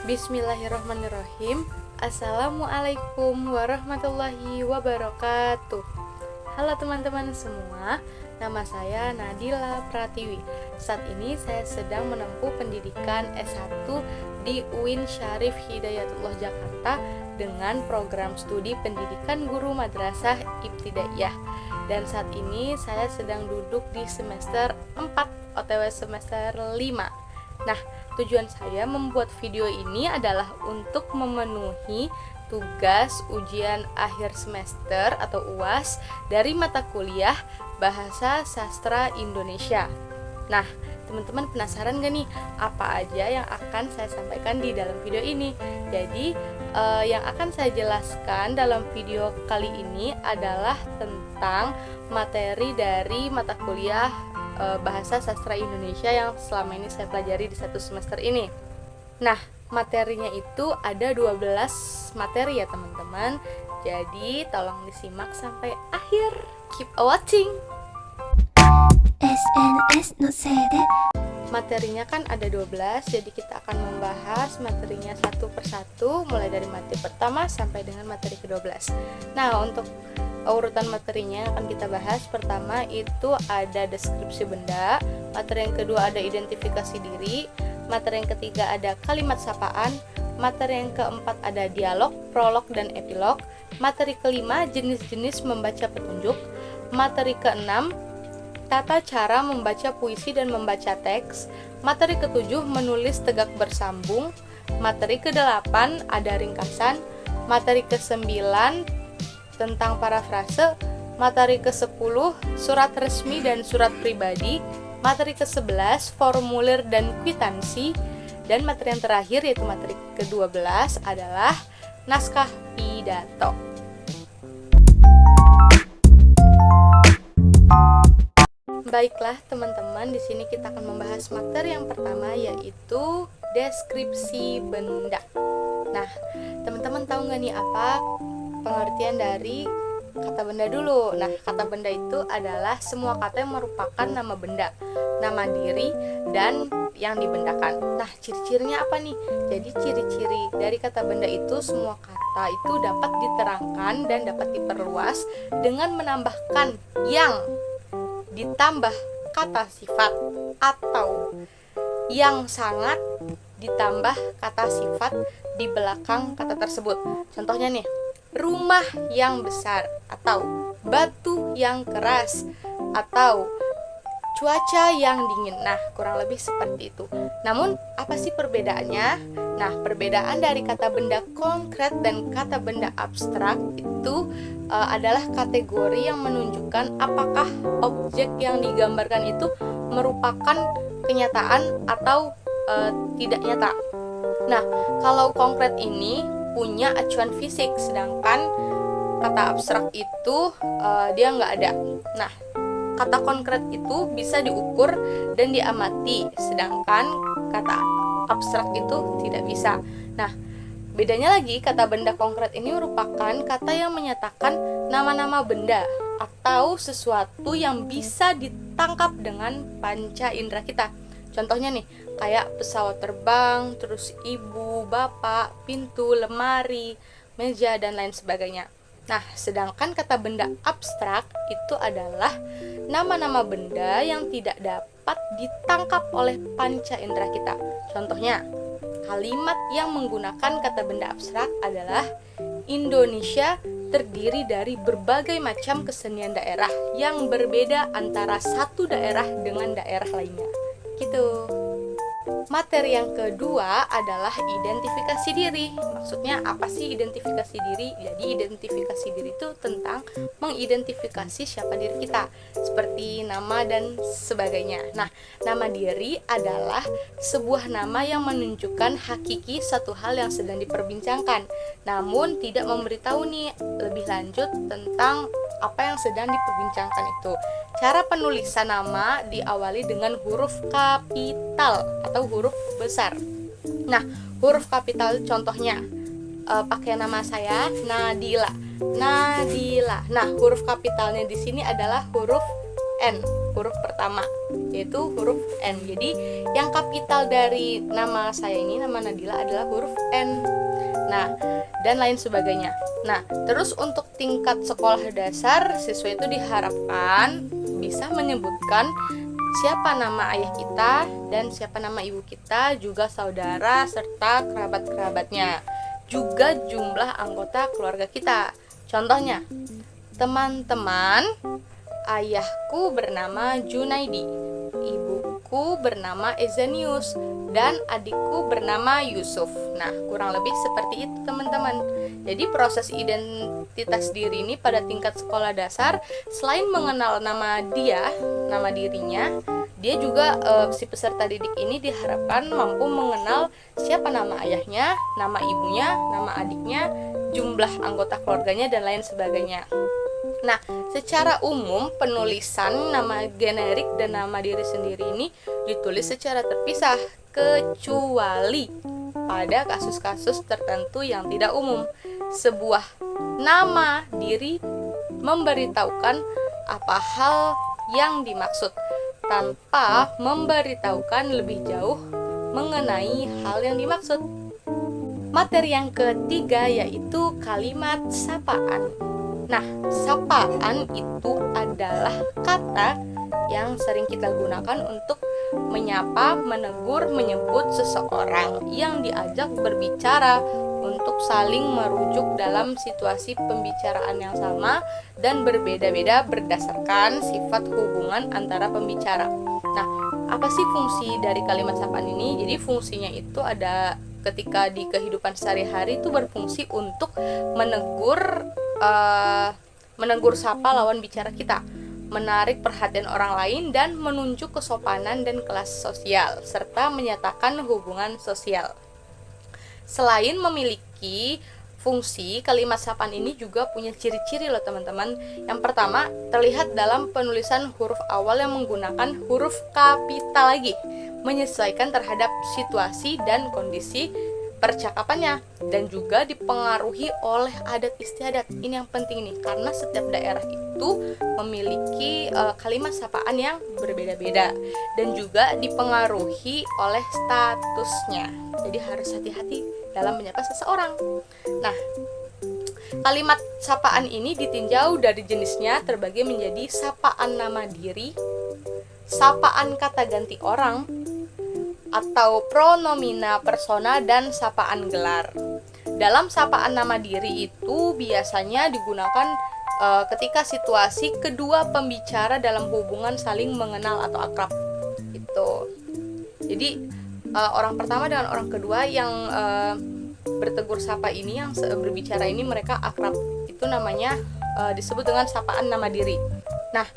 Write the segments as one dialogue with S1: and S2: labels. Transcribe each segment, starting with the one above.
S1: Bismillahirrahmanirrahim. Assalamualaikum warahmatullahi wabarakatuh. Halo teman-teman semua, nama saya Nadila Pratiwi. Saat ini saya sedang menempuh pendidikan S1 di UIN Syarif Hidayatullah Jakarta dengan program studi pendidikan guru madrasah ibtidaiyah. Dan saat ini saya sedang duduk di semester 4 OTW semester 5. Nah, tujuan saya membuat video ini adalah untuk memenuhi tugas ujian akhir semester atau UAS dari mata kuliah Bahasa Sastra Indonesia. Nah, teman-teman penasaran gak nih apa aja yang akan saya sampaikan di dalam video ini? Jadi, yang akan saya jelaskan dalam video kali ini adalah tentang materi dari mata kuliah Bahasa Sastra Indonesia yang selama ini saya pelajari di satu semester ini. Nah, materinya itu ada 12 materi ya teman-teman. Jadi tolong disimak sampai akhir. Keep watching.
S2: SNS no seide.
S1: Materinya kan ada 12, jadi kita akan membahas materinya satu persatu mulai dari materi pertama sampai dengan materi ke-12. Nah, untuk urutan materinya akan kita bahas. Pertama itu ada deskripsi benda, materi yang kedua ada identifikasi diri, materi yang ketiga ada kalimat sapaan, materi yang keempat ada dialog, prolog dan epilog, materi kelima jenis-jenis membaca petunjuk, materi keenam tata cara membaca puisi dan membaca teks, materi ketujuh menulis tegak bersambung, materi ke-8 ada ringkasan, materi ke-9 tentang parafrase, materi ke-10 surat resmi dan surat pribadi, materi ke-11 formulir dan kwitansi, dan materi yang terakhir yaitu materi ke-12 adalah naskah pidato. Baiklah teman-teman, di sini kita akan membahas materi yang pertama yaitu deskripsi benda. Nah, teman-teman tahu nggak nih apa pengertian dari kata benda dulu? Nah, kata benda itu adalah semua kata yang merupakan nama benda, nama diri, dan yang dibendakan. Nah, ciri-cirinya apa nih? Jadi ciri-ciri dari kata benda itu semua kata itu dapat diterangkan dan dapat diperluas dengan menambahkan yang ditambah kata sifat atau yang sangat ditambah kata sifat di belakang kata tersebut. Contohnya nih, rumah yang besar atau batu yang keras atau cuaca yang dingin. Nah, kurang lebih seperti itu. Namun, apa sih perbedaannya? Nah, perbedaan dari kata benda konkret dan kata benda abstrak itu adalah kategori yang menunjukkan apakah objek yang digambarkan itu merupakan kenyataan atau tidak nyata. Nah, kalau konkret ini punya acuan fisik, sedangkan kata abstrak itu dia nggak ada. Nah, kata konkret itu bisa diukur dan diamati, sedangkan kata abstrak itu tidak bisa. Nah, bedanya lagi, kata benda konkret ini merupakan kata yang menyatakan nama-nama benda atau sesuatu yang bisa ditangkap dengan panca indera kita. Contohnya nih, kayak pesawat terbang, terus ibu, bapak, pintu, lemari, meja, dan lain sebagainya. Nah, sedangkan kata benda abstrak itu adalah nama-nama benda yang tidak dapat ditangkap oleh panca indera kita. Contohnya, kalimat yang menggunakan kata benda abstrak adalah Indonesia terdiri dari berbagai macam kesenian daerah yang berbeda antara satu daerah dengan daerah lainnya. Gitu. Materi yang kedua adalah identifikasi diri. Maksudnya apa sih identifikasi diri? Jadi identifikasi diri itu tentang mengidentifikasi siapa diri kita, seperti nama dan sebagainya. Nah, nama diri adalah sebuah nama yang menunjukkan hakiki suatu hal yang sedang diperbincangkan, namun tidak memberitahu nih lebih lanjut tentang apa yang sedang diperbincangkan itu. Cara penulisan nama diawali dengan huruf kapital atau huruf besar. Nah, huruf kapital contohnya pakai nama saya Nadila. Nadila. Nah, huruf kapitalnya di sini adalah huruf N, huruf pertama. yaitu huruf N. Jadi yang kapital dari nama saya ini, nama Nadila, adalah huruf N. Nah, dan lain sebagainya. Nah, terus untuk tingkat sekolah dasar, siswa itu diharapkan bisa menyebutkan siapa nama ayah kita dan siapa nama ibu kita, juga saudara serta kerabat-kerabatnya, juga jumlah anggota keluarga kita. Contohnya, teman-teman, ayahku bernama Junaidi, ibuku bernama Ezanius, dan adikku bernama Yusuf. Nah, kurang lebih seperti itu teman-teman. Jadi proses identitas diri ini pada tingkat sekolah dasar, selain mengenal nama dirinya, dia juga si peserta didik ini diharapkan mampu mengenal siapa nama ayahnya, nama ibunya, nama adiknya, jumlah anggota keluarganya, dan lain sebagainya. Nah, secara umum penulisan nama generik dan nama diri sendiri ini ditulis secara terpisah, kecuali pada kasus-kasus tertentu yang tidak umum. Sebuah nama diri memberitahukan apa hal yang dimaksud tanpa memberitahukan lebih jauh mengenai hal yang dimaksud. Materi yang ketiga yaitu kalimat sapaan. Nah, sapaan itu adalah kata yang sering kita gunakan untuk menyapa, menegur, menyebut seseorang yang diajak berbicara untuk saling merujuk dalam situasi pembicaraan yang sama dan berbeda-beda berdasarkan sifat hubungan antara pembicara. Nah, apa sih fungsi dari kalimat sapaan ini? Jadi fungsinya itu ada ketika di kehidupan sehari-hari itu berfungsi untuk menegur sapa lawan bicara kita, menarik perhatian orang lain, dan menunjuk kesopanan dan kelas sosial, serta menyatakan hubungan sosial. Selain memiliki fungsi, kalimat sapaan ini juga punya ciri-ciri loh teman-teman. Yang pertama, terlihat dalam penulisan huruf awal yang menggunakan huruf kapital lagi, menyesuaikan terhadap situasi dan kondisi percakapannya, dan juga dipengaruhi oleh adat istiadat. Ini yang penting nih, karena setiap daerah itu memiliki kalimat sapaan yang berbeda-beda, dan juga dipengaruhi oleh statusnya. Jadi harus hati-hati dalam menyapa seseorang. Nah, kalimat sapaan ini ditinjau dari jenisnya terbagi menjadi sapaan nama diri, sapaan kata ganti orang, atau pronomina persona, dan sapaan gelar. Dalam sapaan nama diri itu biasanya digunakan ketika situasi kedua pembicara dalam hubungan saling mengenal atau akrab. Itu. Jadi orang pertama dengan orang kedua yang bertegur sapa ini, yang berbicara ini, mereka akrab. Itu namanya disebut dengan sapaan nama diri. Nah,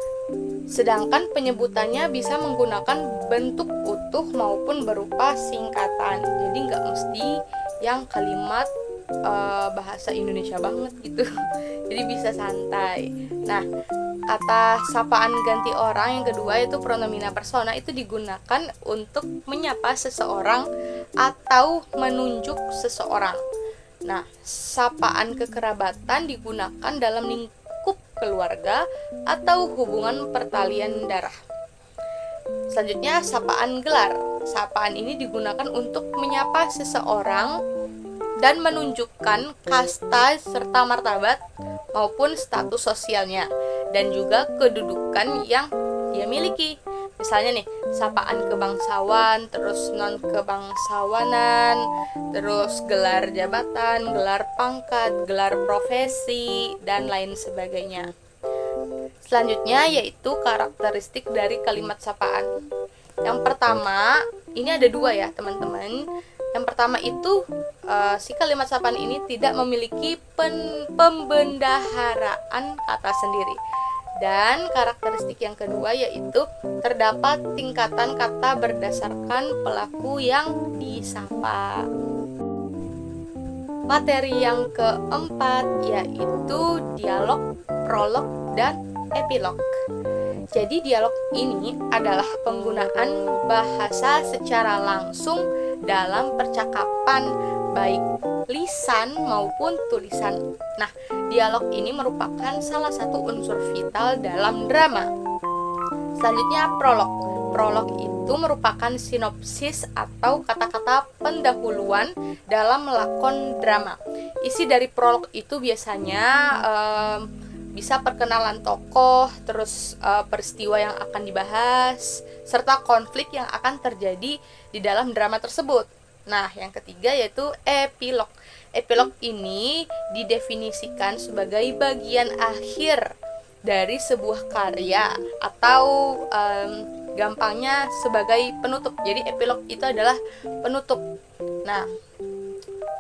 S1: sedangkan penyebutannya bisa menggunakan bentuk utuh maupun berupa singkatan. Jadi nggak mesti yang kalimat bahasa Indonesia banget gitu. Jadi bisa santai. Nah, kata sapaan ganti orang yang kedua yaitu pronomina persona itu digunakan untuk menyapa seseorang atau menunjuk seseorang. Nah, sapaan kekerabatan digunakan dalam lingkup keluarga atau hubungan pertalian darah. Selanjutnya, sapaan gelar. Sapaan ini digunakan untuk menyapa seseorang dan menunjukkan kasta serta martabat maupun status sosialnya, dan juga kedudukan yang dia miliki. Misalnya nih, sapaan kebangsawan, terus non-kebangsawanan, terus gelar jabatan, gelar pangkat, gelar profesi, dan lain sebagainya. Selanjutnya yaitu karakteristik dari kalimat sapaan. Yang pertama, ini ada dua ya teman-teman. Yang pertama itu si kalimat sapaan ini tidak memiliki pembendaharaan kata sendiri. Dan karakteristik yang kedua yaitu terdapat tingkatan kata berdasarkan pelaku yang disapa. Materi yang keempat yaitu dialog, prolog, dan epilog. Jadi dialog ini adalah penggunaan bahasa secara langsung dalam percakapan, baik lisan maupun tulisan. Nah, dialog ini merupakan salah satu unsur vital dalam drama. Selanjutnya prolog. Prolog itu merupakan sinopsis atau kata-kata pendahuluan dalam lakon drama. Isi dari prolog itu biasanya bisa perkenalan tokoh, terus peristiwa yang akan dibahas, serta konflik yang akan terjadi di dalam drama tersebut. Nah, yang ketiga yaitu epilog. Epilog ini didefinisikan sebagai bagian akhir dari sebuah karya atau gampangnya sebagai penutup. Jadi epilog itu adalah penutup. Nah,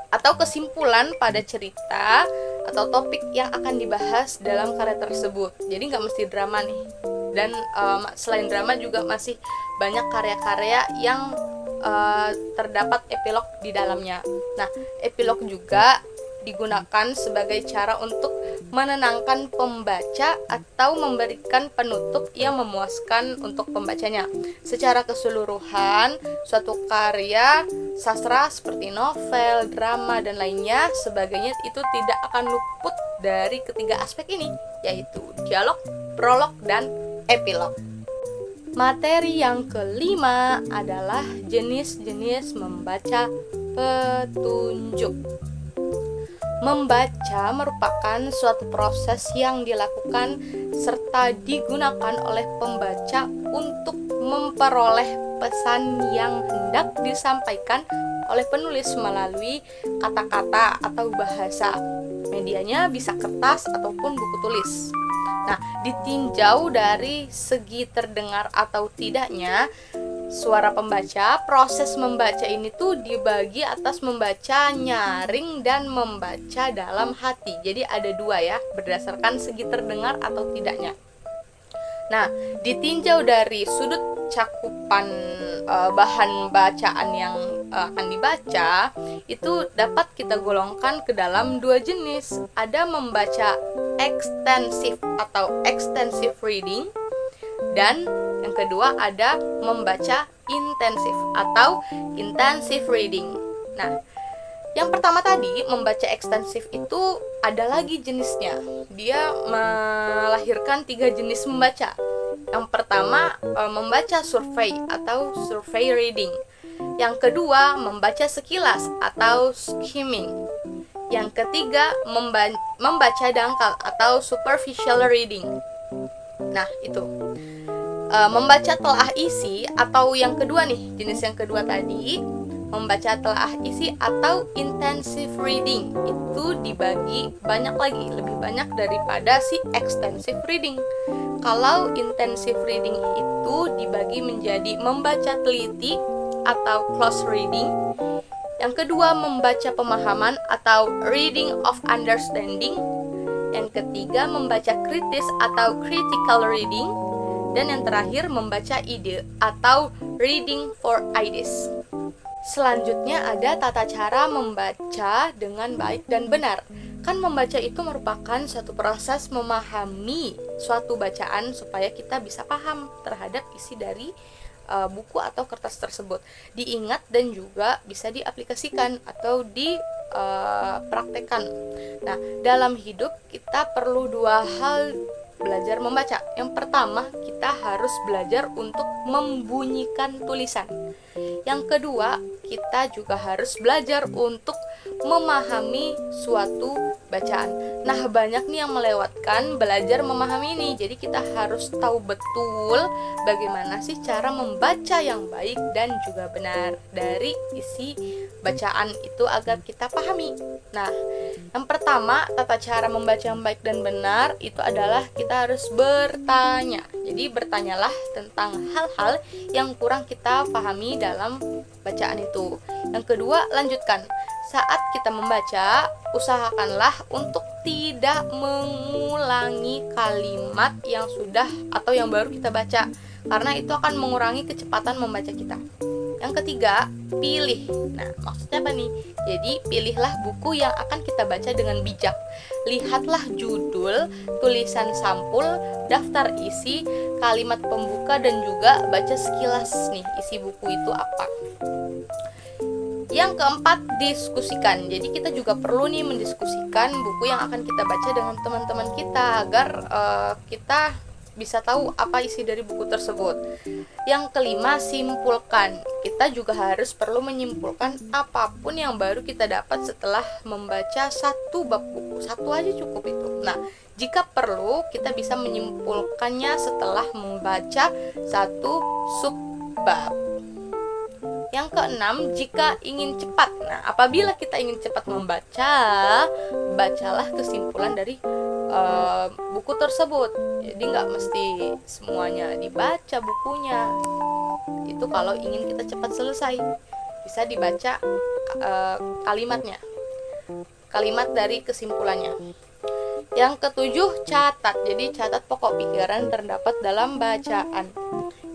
S1: atau kesimpulan pada cerita atau topik yang akan dibahas dalam karya tersebut. Jadi nggak mesti drama nih. Dan selain drama juga masih banyak karya-karya yang terdapat epilog di dalamnya. Nah, epilog juga digunakan sebagai cara untuk menenangkan pembaca atau memberikan penutup yang memuaskan untuk pembacanya. Secara keseluruhan, suatu karya sastra seperti novel, drama, dan lainnya sebagainya itu tidak akan luput dari ketiga aspek ini, yaitu dialog, prolog, dan epilog. Materi yang kelima adalah jenis-jenis membaca petunjuk. Membaca merupakan suatu proses yang dilakukan serta digunakan oleh pembaca untuk memperoleh pesan yang hendak disampaikan oleh penulis melalui kata-kata atau bahasa. Medianya bisa kertas ataupun buku tulis. Nah, ditinjau dari segi terdengar atau tidaknya suara pembaca, proses membaca ini tuh dibagi atas membaca nyaring dan membaca dalam hati. Jadi ada dua ya, berdasarkan segi terdengar atau tidaknya. Nah, ditinjau dari sudut cakupan bahan bacaan yang akan dibaca, itu dapat kita golongkan ke dalam dua jenis. Ada membaca ekstensif atau extensive reading, dan yang kedua ada membaca intensif atau intensive reading. Nah, yang pertama tadi membaca ekstensif itu ada lagi jenisnya. Dia melahirkan 3 jenis membaca. Yang pertama membaca survei atau survey reading. Yang kedua membaca sekilas atau skimming. Yang ketiga membaca dangkal atau superficial reading. Nah, itu membaca telah isi atau yang kedua nih, jenis yang kedua tadi, membaca telah isi atau intensive reading itu dibagi banyak lagi, lebih banyak daripada si extensive reading. Kalau intensive reading itu dibagi menjadi membaca teliti atau close reading. Yang kedua membaca pemahaman atau reading of understanding. Yang ketiga membaca kritis atau critical reading. Dan yang terakhir membaca ide atau reading for ideas. Selanjutnya ada tata cara membaca dengan baik dan benar. Kan membaca itu merupakan suatu proses memahami suatu bacaan supaya kita bisa paham terhadap isi dari buku atau kertas tersebut. Diingat dan juga bisa diaplikasikan atau dipraktekkan. Nah, dalam hidup kita perlu 2 hal belajar membaca. Yang pertama, kita harus belajar untuk membunyikan tulisan. Yang kedua, kita juga harus belajar untuk memahami suatu bacaan. Nah, banyak nih yang melewatkan belajar memahami ini. Jadi kita harus tahu betul bagaimana sih cara membaca yang baik dan juga benar dari isi bacaan itu agar kita pahami. Nah, yang pertama, tata cara membaca yang baik dan benar itu adalah kita harus bertanya. Jadi bertanyalah tentang hal-hal yang kurang kita pahami dalam bacaan itu. Yang kedua, lanjutkan. Saat kita membaca, usahakanlah untuk tidak mengulangi kalimat yang sudah atau yang baru kita baca, karena itu akan mengurangi kecepatan membaca kita. Yang ketiga, pilih. Nah, maksudnya apa nih? Jadi, pilihlah buku yang akan kita baca dengan bijak. Lihatlah judul, tulisan sampul, daftar isi, kalimat pembuka, dan juga baca sekilas nih isi buku itu apa. Yang keempat, diskusikan. Jadi kita juga perlu nih mendiskusikan buku yang akan kita baca dengan teman-teman kita agar kita bisa tahu apa isi dari buku tersebut. Yang kelima, simpulkan. Kita juga harus perlu menyimpulkan apapun yang baru kita dapat setelah membaca satu bab buku. Satu aja cukup itu. Nah, jika perlu, kita bisa menyimpulkannya setelah membaca satu subbab. Yang keenam, jika ingin cepat. Nah, apabila kita ingin cepat membaca, bacalah kesimpulan dari buku tersebut. Jadi nggak mesti semuanya dibaca bukunya. Itu kalau ingin kita cepat selesai, bisa dibaca kalimatnya, kalimat dari kesimpulannya. Yang ketujuh, catat. Jadi catat pokok pikiran terdapat dalam bacaan.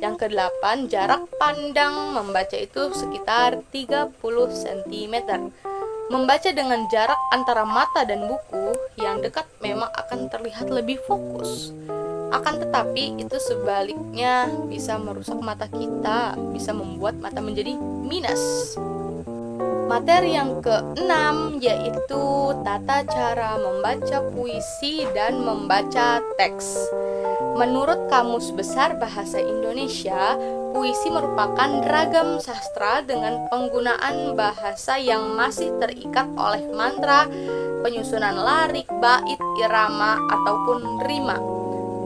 S1: Yang kedelapan, jarak pandang membaca itu sekitar 30 cm. Membaca dengan jarak antara mata dan buku yang dekat memang akan terlihat lebih fokus. Akan tetapi itu sebaliknya bisa merusak mata kita, bisa membuat mata menjadi minus. Materi yang keenam yaitu tata cara membaca puisi dan membaca teks. Menurut Kamus Besar Bahasa Indonesia, puisi merupakan ragam sastra dengan penggunaan bahasa yang masih terikat oleh mantra, penyusunan larik, bait, irama, ataupun rima.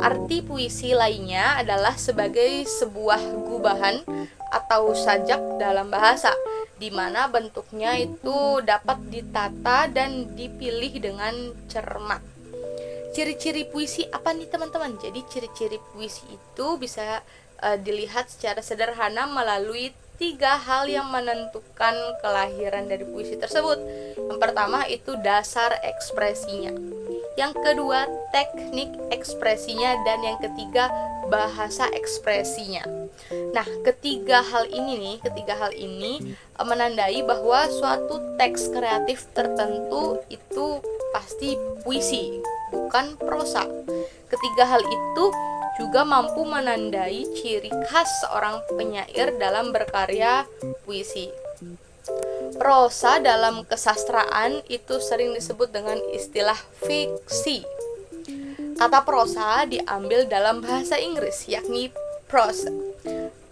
S1: Arti puisi lainnya adalah sebagai sebuah gubahan atau sajak dalam bahasa, di mana bentuknya itu dapat ditata dan dipilih dengan cermat. Ciri-ciri puisi apa nih teman-teman? Jadi ciri-ciri puisi itu bisa dilihat secara sederhana melalui 3 hal yang menentukan kelahiran dari puisi tersebut. Yang pertama itu dasar ekspresinya. Yang kedua teknik ekspresinya, dan yang ketiga bahasa ekspresinya. Nah, ketiga hal ini menandai bahwa suatu teks kreatif tertentu itu pasti puisi, bukan prosa. Ketiga hal itu juga mampu menandai ciri khas seorang penyair dalam berkarya puisi. Prosa dalam kesastraan itu sering disebut dengan istilah fiksi. Kata prosa diambil dalam bahasa Inggris, yakni prose.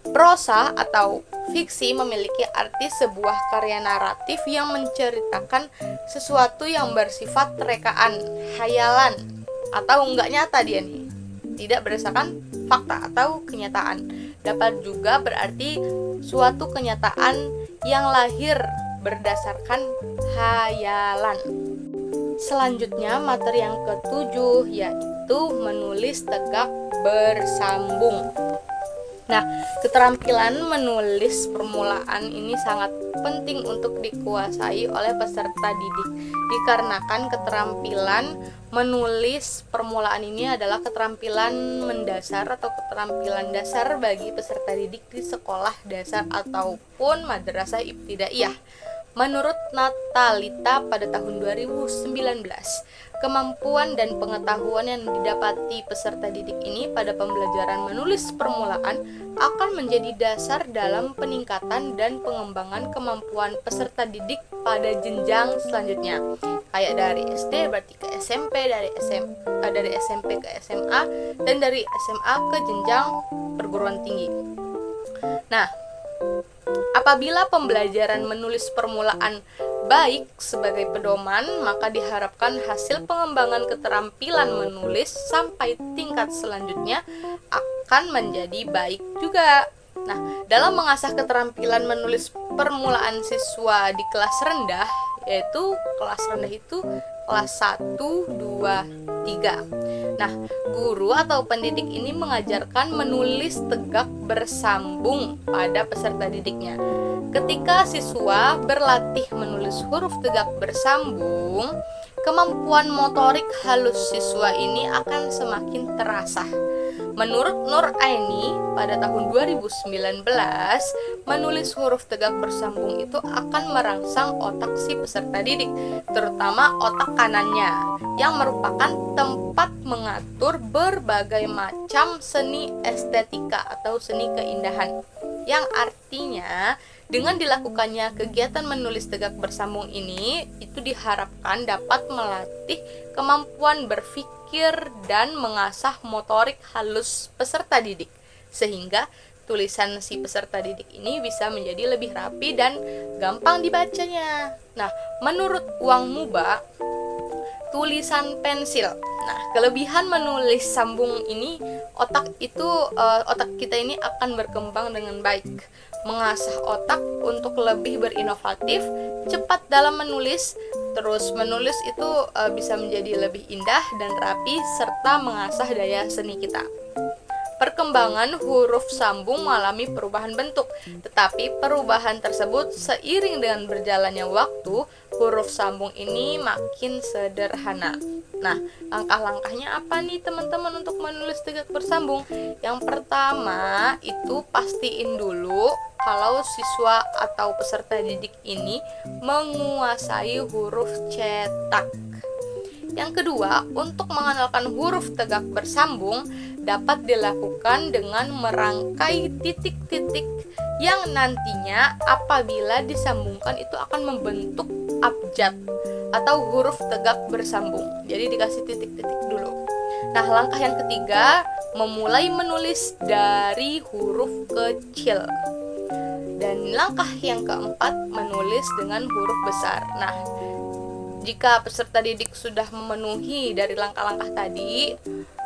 S1: Prosa atau fiksi memiliki arti sebuah karya naratif yang menceritakan sesuatu yang bersifat rekaan, hayalan, atau enggak nyata dia nih, tidak berdasarkan fakta atau kenyataan. Dapat juga berarti suatu kenyataan yang lahir berdasarkan hayalan. Selanjutnya, materi yang ketujuh yaitu menulis tegak bersambung. Nah, keterampilan menulis permulaan ini sangat penting untuk dikuasai oleh peserta didik, dikarenakan keterampilan menulis permulaan ini adalah keterampilan mendasar atau keterampilan dasar bagi peserta didik di sekolah dasar ataupun madrasah ibtidaiyah. Menurut Natalita pada tahun 2019, kemampuan dan pengetahuan yang didapati peserta didik ini pada pembelajaran menulis permulaan akan menjadi dasar dalam peningkatan dan pengembangan kemampuan peserta didik pada jenjang selanjutnya. Kayak dari SD berarti ke SMP, dari SMP ke SMA, dan dari SMA ke jenjang perguruan tinggi. Nah, apabila pembelajaran menulis permulaan baik sebagai pedoman, maka diharapkan hasil pengembangan keterampilan menulis sampai tingkat selanjutnya akan menjadi baik juga. Nah, dalam mengasah keterampilan menulis permulaan siswa di kelas rendah, yaitu kelas rendah itu kelas 1, 2, 3. Nah, guru atau pendidik ini mengajarkan menulis tegak bersambung pada peserta didiknya. Ketika siswa berlatih menulis huruf tegak bersambung, kemampuan motorik halus siswa ini akan semakin terasah. Menurut Nur Aini pada tahun 2019, menulis huruf tegak bersambung itu akan merangsang otak si peserta didik, terutama otak kanannya, yang merupakan tempat mengatur berbagai macam seni estetika atau seni keindahan. yang artinya dengan dilakukannya kegiatan menulis tegak bersambung ini, itu diharapkan dapat melatih kemampuan berpikir dan mengasah motorik halus peserta didik, sehingga tulisan si peserta didik ini bisa menjadi lebih rapi dan gampang dibacanya. Nah, menurut Uang Muba, tulisan pensil. Nah, kelebihan menulis sambung ini, otak kita ini akan berkembang dengan baik, mengasah otak untuk lebih berinovatif, cepat dalam menulis. Terus menulis itu bisa menjadi lebih indah dan rapi serta mengasah daya seni kita. Perkembangan huruf sambung mengalami perubahan bentuk, tetapi perubahan tersebut seiring dengan berjalannya waktu, huruf sambung ini makin sederhana. Nah, langkah-langkahnya apa nih teman-teman untuk menulis tegak bersambung? Yang pertama, itu pastiin dulu kalau siswa atau peserta didik ini menguasai huruf cetak. Yang kedua, untuk mengenalkan huruf tegak bersambung dapat dilakukan dengan merangkai titik-titik yang nantinya apabila disambungkan itu akan membentuk abjad atau huruf tegak bersambung. Jadi dikasih titik-titik dulu. Nah, langkah yang ketiga, memulai menulis dari huruf kecil. Dan langkah yang keempat, menulis dengan huruf besar. Nah, jika peserta didik sudah memenuhi dari langkah-langkah tadi,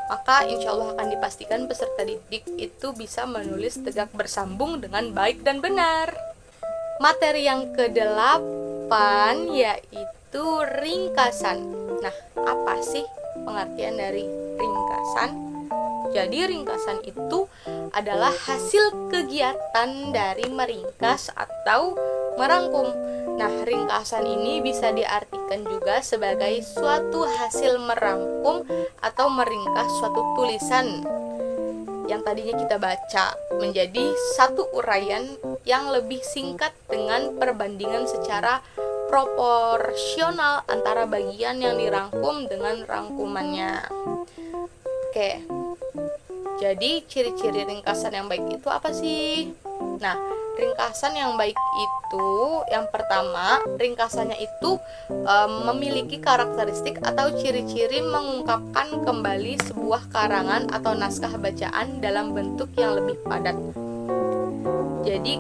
S1: maka insya Allah akan dipastikan peserta didik itu bisa menulis tegak bersambung dengan baik dan benar. Materi yang ke-8 yaitu ringkasan. Nah, apa sih pengertian dari ringkasan? Jadi ringkasan itu adalah hasil kegiatan dari meringkas atau merangkum. Nah, ringkasan ini bisa diartikan juga sebagai suatu hasil merangkum atau meringkas suatu tulisan yang tadinya kita baca menjadi satu uraian yang lebih singkat dengan perbandingan secara proporsional antara bagian yang dirangkum dengan rangkumannya. Oke. Jadi ciri-ciri ringkasan yang baik itu apa sih? Nah, ringkasan yang baik itu yang pertama, ringkasannya itu memiliki karakteristik atau ciri-ciri mengungkapkan kembali sebuah karangan atau naskah bacaan dalam bentuk yang lebih padat. Jadi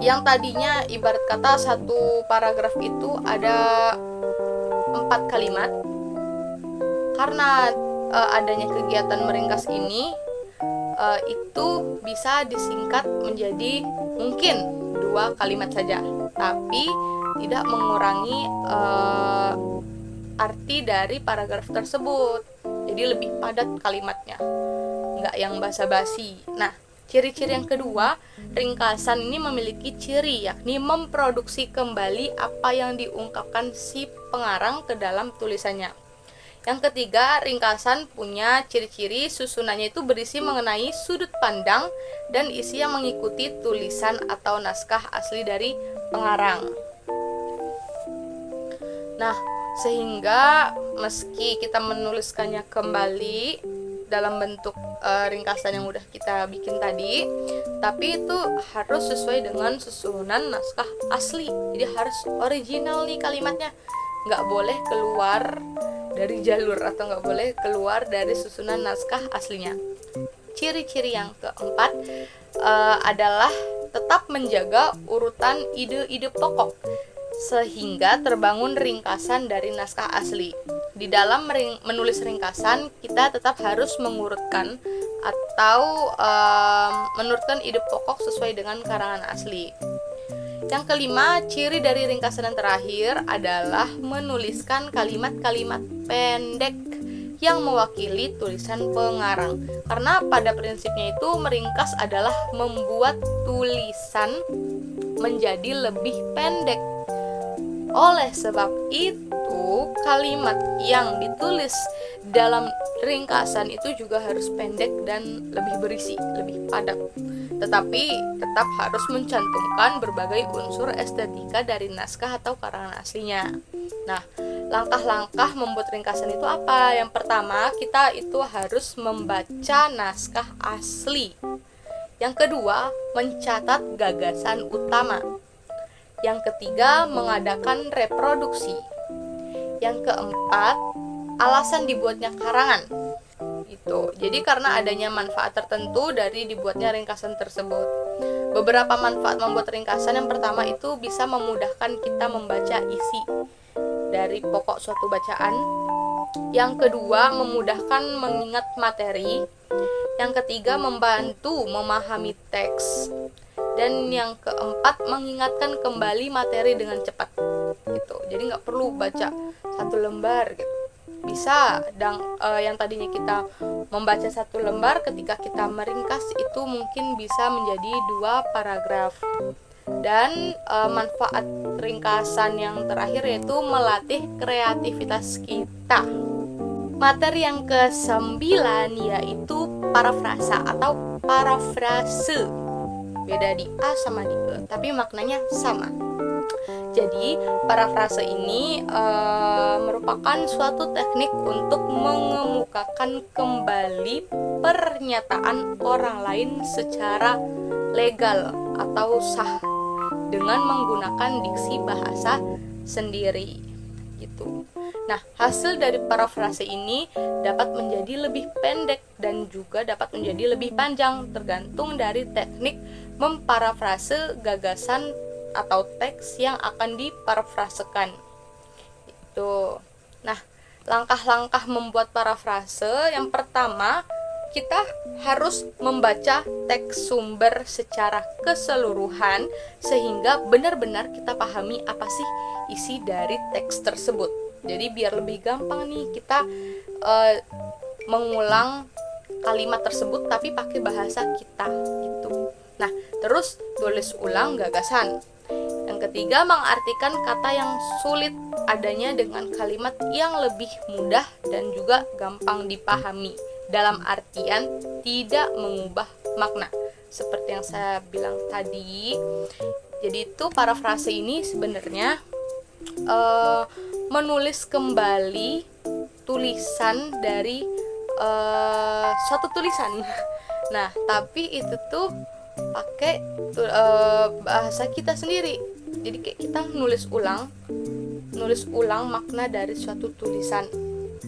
S1: yang tadinya ibarat kata satu paragraf itu ada 4 kalimat, karena adanya kegiatan meringkas ini itu bisa disingkat menjadi mungkin 2 kalimat saja, tapi tidak mengurangi arti dari paragraf tersebut. Jadi lebih padat kalimatnya, nggak yang basa-basi. Nah, ciri-ciri yang kedua, ringkasan ini memiliki ciri yakni memproduksi kembali apa yang diungkapkan si pengarang ke dalam tulisannya. Yang ketiga, ringkasan punya ciri-ciri susunannya itu berisi mengenai sudut pandang dan isi yang mengikuti tulisan atau naskah asli dari pengarang. Nah, sehingga meski kita menuliskannya kembali dalam bentuk ringkasan yang udah kita bikin tadi, tapi itu harus sesuai dengan susunan naskah asli. Jadi harus original nih kalimatnya, nggak boleh keluar dari jalur atau nggak boleh keluar dari susunan naskah aslinya. Ciri-ciri yang keempat adalah tetap menjaga urutan ide-ide pokok sehingga terbangun ringkasan dari naskah asli. Di dalam menulis ringkasan, kita tetap harus mengurutkan atau menurutkan ide pokok sesuai dengan karangan asli. Yang kelima, ciri dari ringkasan yang terakhir adalah menuliskan kalimat-kalimat pendek yang mewakili tulisan pengarang. Karena pada prinsipnya itu meringkas adalah membuat tulisan menjadi lebih pendek. Oleh sebab itu, kalimat yang ditulis dalam ringkasan itu juga harus pendek dan lebih berisi, lebih padat. Tetapi tetap harus mencantumkan berbagai unsur estetika dari naskah atau karangan aslinya. Nah, langkah-langkah membuat ringkasan itu apa? Yang pertama, kita itu harus membaca naskah asli. Yang kedua, mencatat gagasan utama. Yang ketiga, mengadakan reproduksi. Yang keempat, alasan dibuatnya karangan. Gitu. Jadi karena adanya manfaat tertentu dari dibuatnya ringkasan tersebut. Beberapa manfaat membuat ringkasan, yang pertama itu bisa memudahkan kita membaca isi dari pokok suatu bacaan. Yang kedua, memudahkan mengingat materi. Yang ketiga, membantu memahami teks. Dan yang keempat, mengingatkan kembali materi dengan cepat gitu. Jadi nggak perlu baca satu lembar gitu. Bisa yang tadinya kita membaca satu lembar, ketika kita meringkas itu mungkin bisa menjadi 2 paragraf. Dan manfaat ringkasan yang terakhir yaitu melatih kreativitas kita. Materi yang ke-9 yaitu parafrasa atau parafrase. Beda di A sama di E, tapi maknanya sama. Jadi parafrase ini merupakan suatu teknik untuk mengemukakan kembali pernyataan orang lain secara legal atau sah dengan menggunakan diksi bahasa sendiri gitu. Nah, hasil dari parafrase ini dapat menjadi lebih pendek dan juga dapat menjadi lebih panjang tergantung dari teknik memparafrase gagasan atau teks yang akan diparafrasekan. Itu. Nah, langkah-langkah membuat parafrase, yang pertama, kita harus membaca teks sumber secara keseluruhan sehingga benar-benar kita pahami apa sih isi dari teks tersebut. Jadi biar lebih gampang nih kita mengulang kalimat tersebut tapi pakai bahasa kita gitu. Nah, terus tulis ulang gagasan. Yang ketiga, mengartikan kata yang sulit adanya dengan kalimat yang lebih mudah dan juga gampang dipahami, dalam artian tidak mengubah makna. Seperti yang saya bilang tadi, jadi itu parafrase ini sebenarnya menulis kembali tulisan dari suatu tulisan. Nah, tapi itu tuh pakai bahasa kita sendiri. Jadi kayak kita nulis ulang makna dari suatu tulisan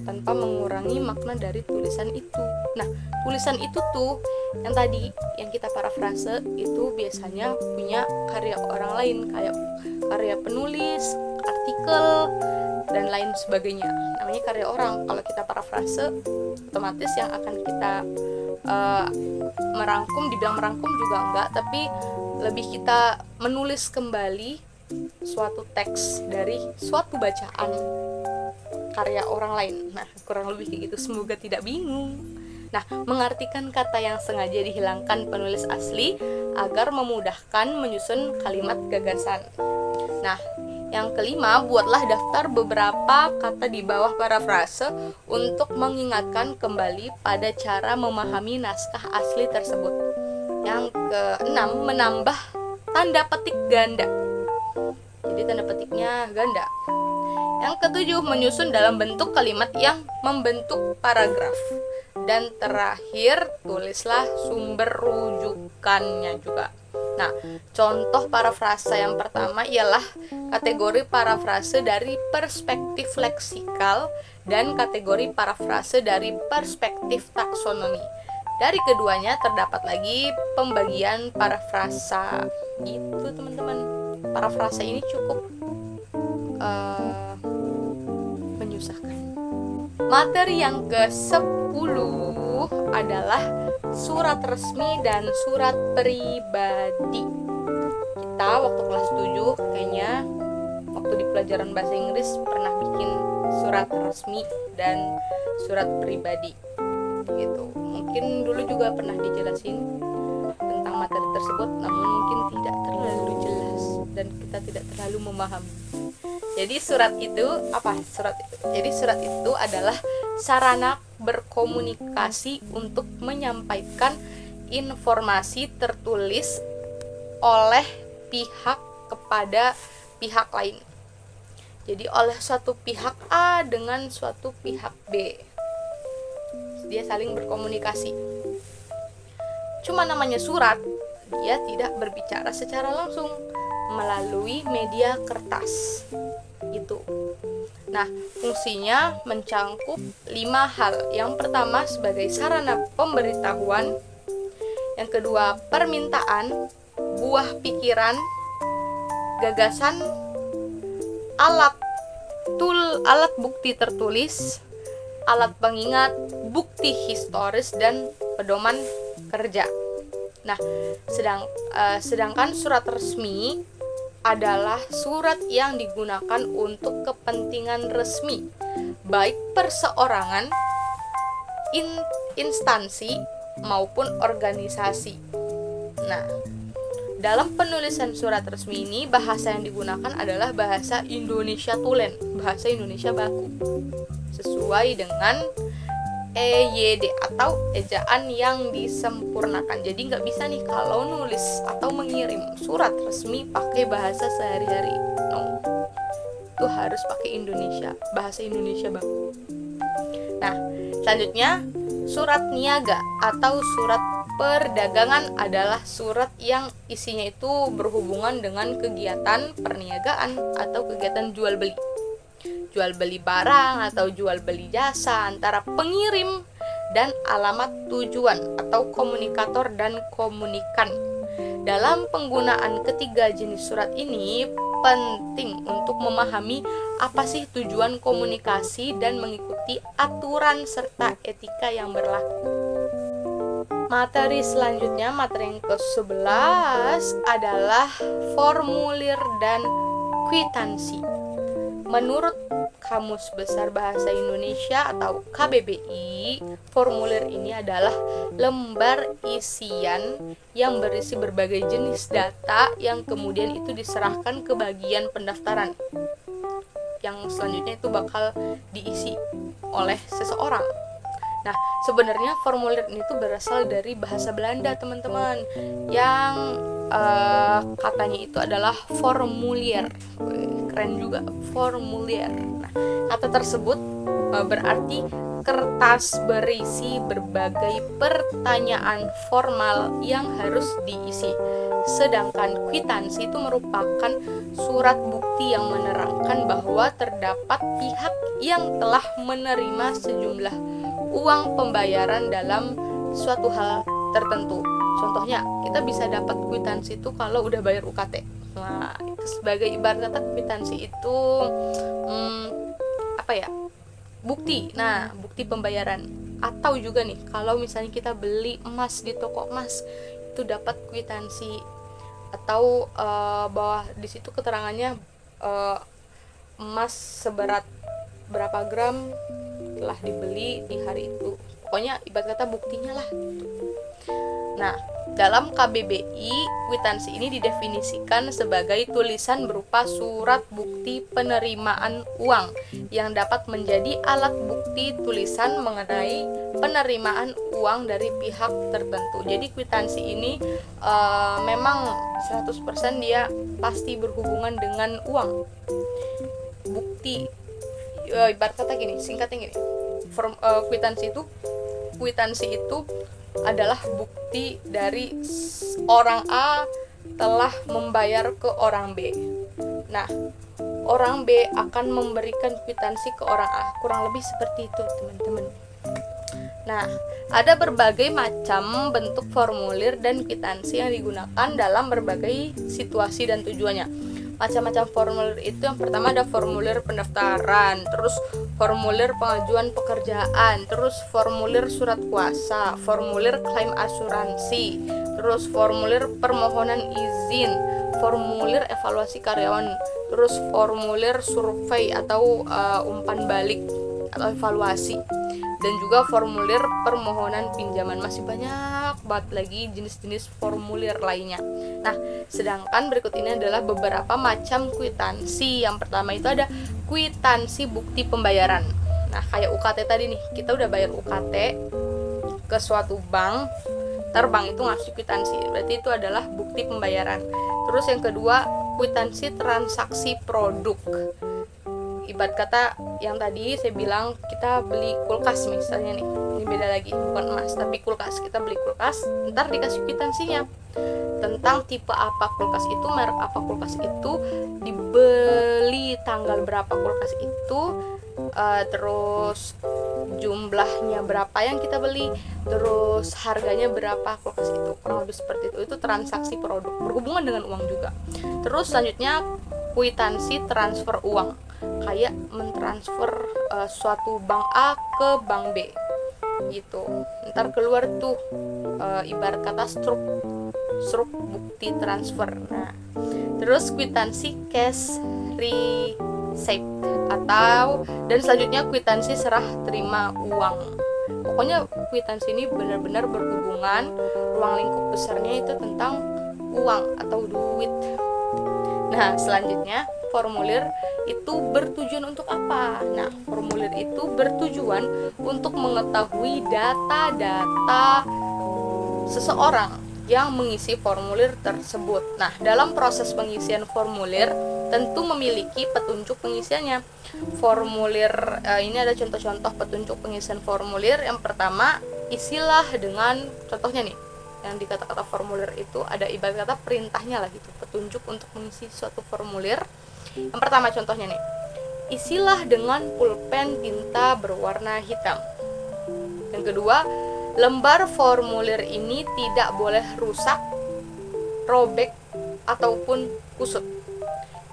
S1: tanpa mengurangi makna dari tulisan itu. Nah, tulisan itu tuh yang tadi yang kita parafrase itu biasanya punya karya orang lain, kayak karya penulis, artikel, dan lain sebagainya. Namanya karya orang. Kalau kita parafrase, otomatis yang akan kita merangkum, dibilang merangkum juga enggak, tapi lebih kita menulis kembali suatu teks dari suatu bacaan karya orang lain. Nah, kurang lebih kayak gitu, semoga tidak bingung. Nah, mengartikan kata yang sengaja dihilangkan penulis asli agar memudahkan menyusun kalimat gagasan. Nah, yang kelima, buatlah daftar beberapa kata di bawah parafrase untuk mengingatkan kembali pada cara memahami naskah asli tersebut. Yang keenam, menambah tanda petik ganda. Jadi tanda petiknya ganda. Yang ketujuh, menyusun dalam bentuk kalimat yang membentuk paragraf. Dan terakhir, tulislah sumber rujukannya juga. Nah, contoh parafrase yang pertama ialah kategori parafrase dari perspektif leksikal dan kategori parafrase dari perspektif taksonomi. Dari keduanya terdapat lagi pembagian parafrasa. Gitu teman-teman. Parafrase ini cukup menyusahkan. Materi yang ke-10 adalah surat resmi dan surat pribadi. Kita waktu kelas 7 kayaknya waktu di pelajaran bahasa Inggris pernah bikin surat resmi dan surat pribadi gitu. Mungkin dulu juga pernah dijelasin tentang materi tersebut, namun mungkin tidak terlalu jelas dan kita tidak terlalu memahami. Jadi surat itu apa? Jadi surat itu adalah sarana berkomunikasi untuk menyampaikan informasi tertulis oleh pihak kepada pihak lain. Jadi oleh suatu pihak A dengan suatu pihak B. Dia saling berkomunikasi. cuma namanya surat, dia tidak berbicara secara langsung melalui media kertas itu. Nah, fungsinya mencangkup 5 hal. Yang pertama sebagai sarana pemberitahuan, yang kedua permintaan, buah pikiran, gagasan, alat bukti tertulis, alat pengingat, bukti historis, dan pedoman kerja. Nah, sedangkan surat resmi adalah surat yang digunakan untuk kepentingan resmi, baik perseorangan, instansi, maupun organisasi. Nah, dalam penulisan surat resmi ini, bahasa yang digunakan adalah bahasa Indonesia tulen, bahasa Indonesia baku, sesuai dengan EYD atau ejaan yang disempurnakan. Jadi nggak bisa nih kalau nulis atau mengirim surat resmi pakai bahasa sehari-hari. No, itu harus pakai Indonesia, bahasa Indonesia baku. Nah, selanjutnya surat niaga atau surat perdagangan adalah surat yang isinya itu berhubungan dengan kegiatan perniagaan atau kegiatan jual beli barang atau jual beli jasa antara pengirim dan alamat tujuan atau komunikator dan komunikan. Dalam penggunaan ketiga jenis surat ini penting untuk memahami apa sih tujuan komunikasi dan mengikuti aturan serta etika yang berlaku. Materi selanjutnya, materi yang ke-11 adalah formulir dan kwitansi. Menurut Kamus Besar Bahasa Indonesia atau KBBI, formulir ini adalah lembar isian yang berisi berbagai jenis data yang kemudian itu diserahkan ke bagian pendaftaran, yang selanjutnya itu bakal diisi oleh seseorang. Nah, sebenarnya formulir ini tuh berasal dari bahasa Belanda, teman-teman, yang katanya itu adalah formulier. Keren juga, formulier. Nah, kata tersebut berarti kertas berisi berbagai pertanyaan formal yang harus diisi. Sedangkan kwitansi itu merupakan surat bukti yang menerangkan bahwa terdapat pihak yang telah menerima sejumlah uang pembayaran dalam suatu hal tertentu. Contohnya, kita bisa dapat kwitansi itu kalau udah bayar UKT. Nah, itu sebagai ibarat kata kwitansi itu bukti. Nah, bukti pembayaran. Atau juga nih, kalau misalnya kita beli emas di toko emas, itu dapat kwitansi. Atau bawah di situ keterangannya emas seberat berapa gram telah dibeli di hari itu. Pokoknya ibarat kata buktinya lah. Nah, dalam KBBI, kwitansi ini didefinisikan sebagai tulisan berupa surat bukti penerimaan uang yang dapat menjadi alat bukti tulisan mengenai penerimaan uang dari pihak tertentu. Jadi kwitansi ini memang 100% dia pasti berhubungan dengan uang. Bukti, ibarat kata gini, singkatnya gini, kwitansi itu adalah bukti dari orang A telah membayar ke orang B. Nah, orang B akan memberikan kwitansi ke orang A. Kurang lebih seperti itu, teman-teman. Nah, ada berbagai macam bentuk formulir dan kwitansi yang digunakan dalam berbagai situasi dan tujuannya. Macam-macam formulir itu, yang pertama ada formulir pendaftaran, terus formulir pengajuan pekerjaan, terus formulir surat kuasa, formulir klaim asuransi, terus formulir permohonan izin, formulir evaluasi karyawan, terus formulir survei atau umpan balik atau evaluasi, dan juga formulir permohonan pinjaman. Masih banyak banget lagi jenis-jenis formulir lainnya. Nah, sedangkan berikut ini adalah beberapa macam kwitansi. Yang pertama itu ada kwitansi bukti pembayaran. Nah, kayak UKT tadi nih, kita udah bayar UKT ke suatu bank, bank itu ngasih kwitansi, berarti itu adalah bukti pembayaran. Terus yang kedua, kwitansi transaksi produk. ibarat kata yang tadi saya bilang kita beli kulkas misalnya nih, ini beda lagi, bukan emas tapi kulkas, kita beli kulkas, ntar dikasih kwitansinya tentang tipe apa kulkas itu, merek apa kulkas itu, dibeli tanggal berapa kulkas itu, terus jumlahnya berapa yang kita beli, terus harganya berapa kulkas itu, kurang lebih seperti itu transaksi produk berhubungan dengan uang juga. Terus selanjutnya kwitansi transfer uang, kayak mentransfer suatu bank A ke bank B gitu, ntar keluar tuh ibarat kata struk bukti transfer. Nah, terus kwitansi cash receipt atau dan selanjutnya kwitansi serah terima uang. Pokoknya kwitansi ini benar-benar berhubungan, ruang lingkup besarnya itu tentang uang atau duit. Nah, selanjutnya formulir itu bertujuan untuk apa? Nah, formulir itu bertujuan untuk mengetahui data-data seseorang yang mengisi formulir tersebut. Nah, dalam proses pengisian formulir tentu memiliki petunjuk pengisiannya. Formulir ini ada contoh-contoh petunjuk pengisian formulir. Yang pertama, isilah dengan contohnya nih. Yang di kata-kata formulir itu ada ibarat kata perintahnya lah gitu, petunjuk untuk mengisi suatu formulir. Yang pertama contohnya nih, isilah dengan pulpen tinta berwarna hitam. Yang kedua, lembar formulir ini tidak boleh rusak, robek, ataupun kusut.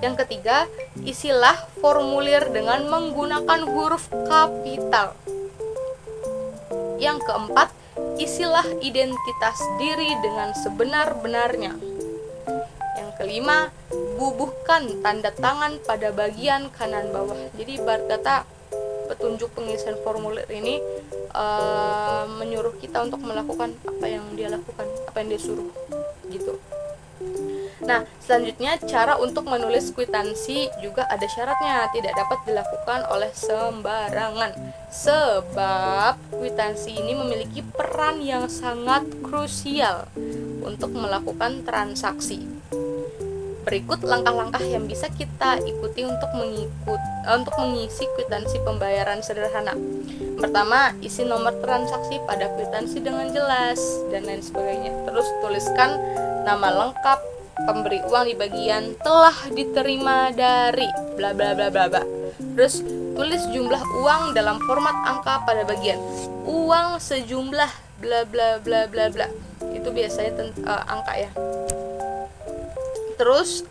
S1: Yang ketiga, isilah formulir dengan menggunakan huruf kapital. Yang keempat, isilah identitas diri dengan sebenar-benarnya. Yang kelima, bubuhkan tanda tangan pada bagian kanan bawah. Jadi ibarat kata petunjuk pengisian formulir ini menyuruh kita untuk melakukan apa yang dia lakukan, apa yang dia suruh gitu. Nah, selanjutnya cara untuk menulis kwitansi juga ada syaratnya, tidak dapat dilakukan oleh sembarangan sebab kwitansi ini memiliki peran yang sangat krusial untuk melakukan transaksi. Berikut langkah-langkah yang bisa kita ikuti untuk mengisi kwitansi pembayaran sederhana. Pertama, isi nomor transaksi pada kwitansi dengan jelas dan lain sebagainya. Terus tuliskan nama lengkap pemberi uang di bagian telah diterima dari bla bla bla bla bla. Terus tulis jumlah uang dalam format angka pada bagian uang sejumlah bla bla bla bla bla. Itu biasanya angka ya. Terus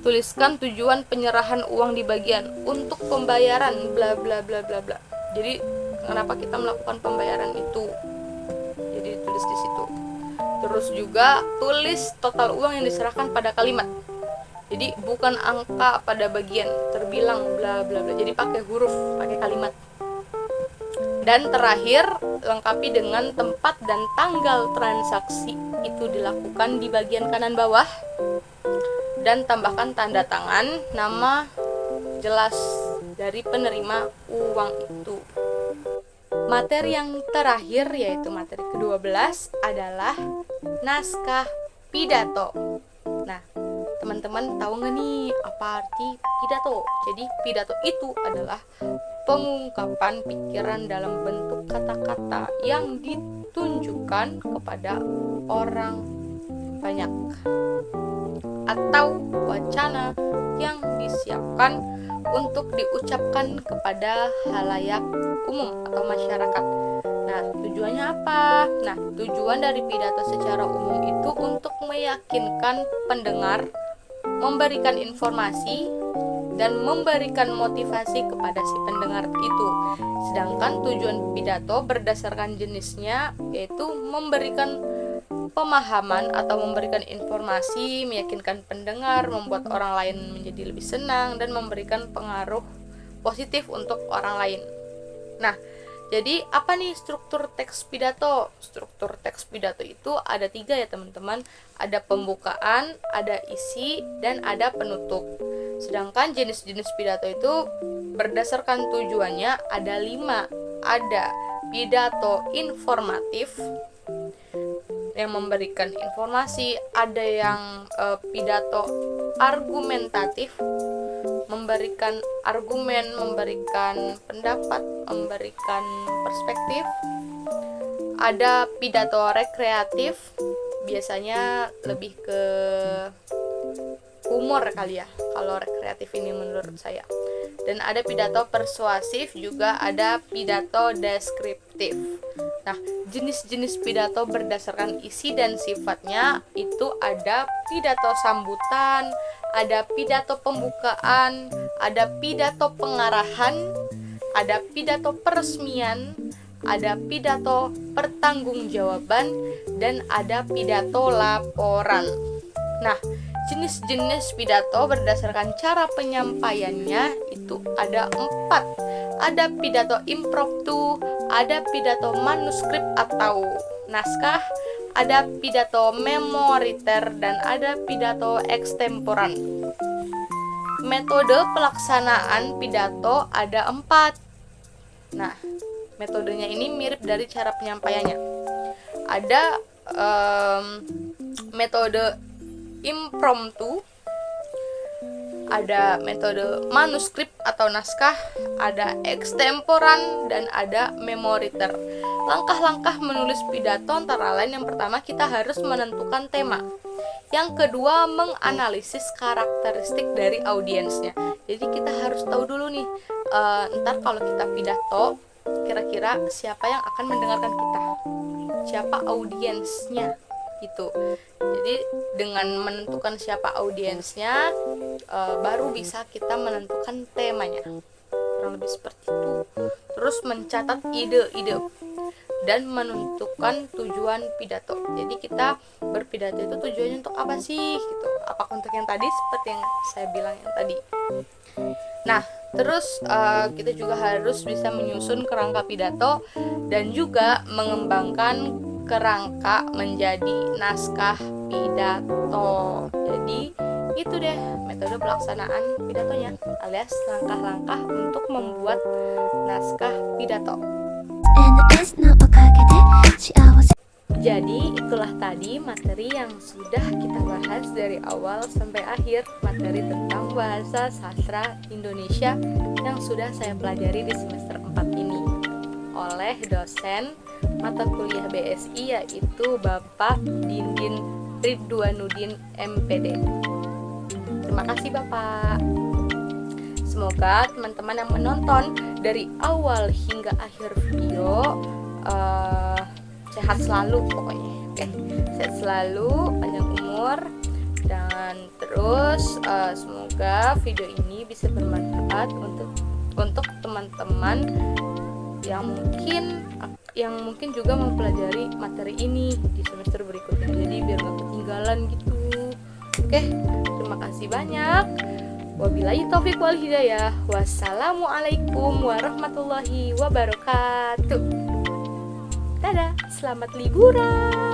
S1: tuliskan tujuan penyerahan uang di bagian untuk pembayaran bla bla bla bla bla. Jadi kenapa kita melakukan pembayaran itu? Jadi tulis di situ. Terus juga tulis total uang yang diserahkan pada kalimat. Jadi bukan angka pada bagian terbilang bla bla bla. Jadi pakai huruf, pakai kalimat. Dan terakhir, lengkapi dengan tempat dan tanggal transaksi itu dilakukan di bagian kanan bawah. Dan tambahkan tanda tangan, nama jelas dari penerima uang itu. Materi yang terakhir, yaitu materi ke-12 adalah naskah pidato. Nah, teman-teman tahu nggak nih apa arti pidato? Jadi pidato itu adalah pengungkapan pikiran dalam bentuk kata-kata yang ditunjukkan kepada orang banyak atau wacana yang disiapkan untuk diucapkan kepada halayak umum atau masyarakat. Nah, tujuannya apa? Nah, tujuan dari pidato secara umum itu untuk meyakinkan pendengar, memberikan informasi, dan memberikan motivasi kepada si pendengar itu. Sedangkan tujuan pidato berdasarkan jenisnya yaitu memberikan pemahaman atau memberikan informasi, meyakinkan pendengar, membuat orang lain menjadi lebih senang, dan memberikan pengaruh positif untuk orang lain. Nah, jadi apa nih struktur teks pidato? Struktur teks pidato itu ada 3 ya teman-teman. Ada pembukaan, ada isi, dan ada penutup. Sedangkan jenis-jenis pidato itu berdasarkan tujuannya ada 5. Ada pidato informatif yang memberikan informasi, ada yang pidato argumentatif, memberikan argumen, memberikan pendapat, memberikan perspektif. Ada pidato rekreatif, biasanya lebih ke humor kali ya kalau rekreatif ini menurut saya. Dan ada pidato persuasif, juga ada pidato deskriptif. Nah, jenis-jenis pidato berdasarkan isi dan sifatnya itu ada pidato sambutan, ada pidato pembukaan, ada pidato pengarahan, ada pidato peresmian, ada pidato pertanggungjawaban, dan ada pidato laporan. Nah, jenis-jenis pidato berdasarkan cara penyampaiannya itu ada 4. Ada pidato impromptu, ada pidato manuskrip atau naskah, ada pidato memoriter, dan ada pidato ekstemporan. Metode pelaksanaan pidato ada 4. Nah, metodenya ini mirip dari cara penyampaiannya. Ada metode impromptu, ada metode manuskrip atau naskah, ada ekstemporan, dan ada memoriter. Langkah-langkah menulis pidato antara lain, yang pertama kita harus menentukan tema. Yang kedua, menganalisis karakteristik dari audiensnya. Jadi kita harus tahu dulu nih, ntar kalau kita pidato, kira-kira siapa yang akan mendengarkan kita, siapa audiensnya gitu. Jadi dengan menentukan siapa audiensnya, baru bisa kita menentukan temanya, kurang lebih seperti itu. Terus mencatat ide-ide dan menentukan tujuan pidato. Jadi kita berpidato itu tujuannya untuk apa sih gitu. Apakah untuk yang tadi seperti yang saya bilang yang tadi. Nah, terus kita juga harus bisa menyusun kerangka pidato dan juga mengembangkan kerangka menjadi naskah pidato. Jadi itu deh metode pelaksanaan pidatonya, alias langkah-langkah untuk membuat naskah pidato. Jadi itulah tadi materi yang sudah kita bahas dari awal sampai akhir, materi tentang bahasa sastra Indonesia yang sudah saya pelajari di semester 4 ini oleh dosen mata kuliah BSI, yaitu Bapak Dindin Ridwanudin MPD. Terima kasih Bapak. Semoga teman-teman yang menonton dari awal hingga akhir video sehat selalu pokoknya. Oke, sehat selalu, panjang umur, dan terus semoga video ini bisa bermanfaat untuk teman-teman yang mungkin juga mempelajari materi ini di semester berikutnya. Jadi biar gak ketinggalan gitu. Oke, terima kasih banyak. Wabillahi taufiq wal hidayah. Wassalamualaikum warahmatullahi wabarakatuh. Dadah, selamat liburan.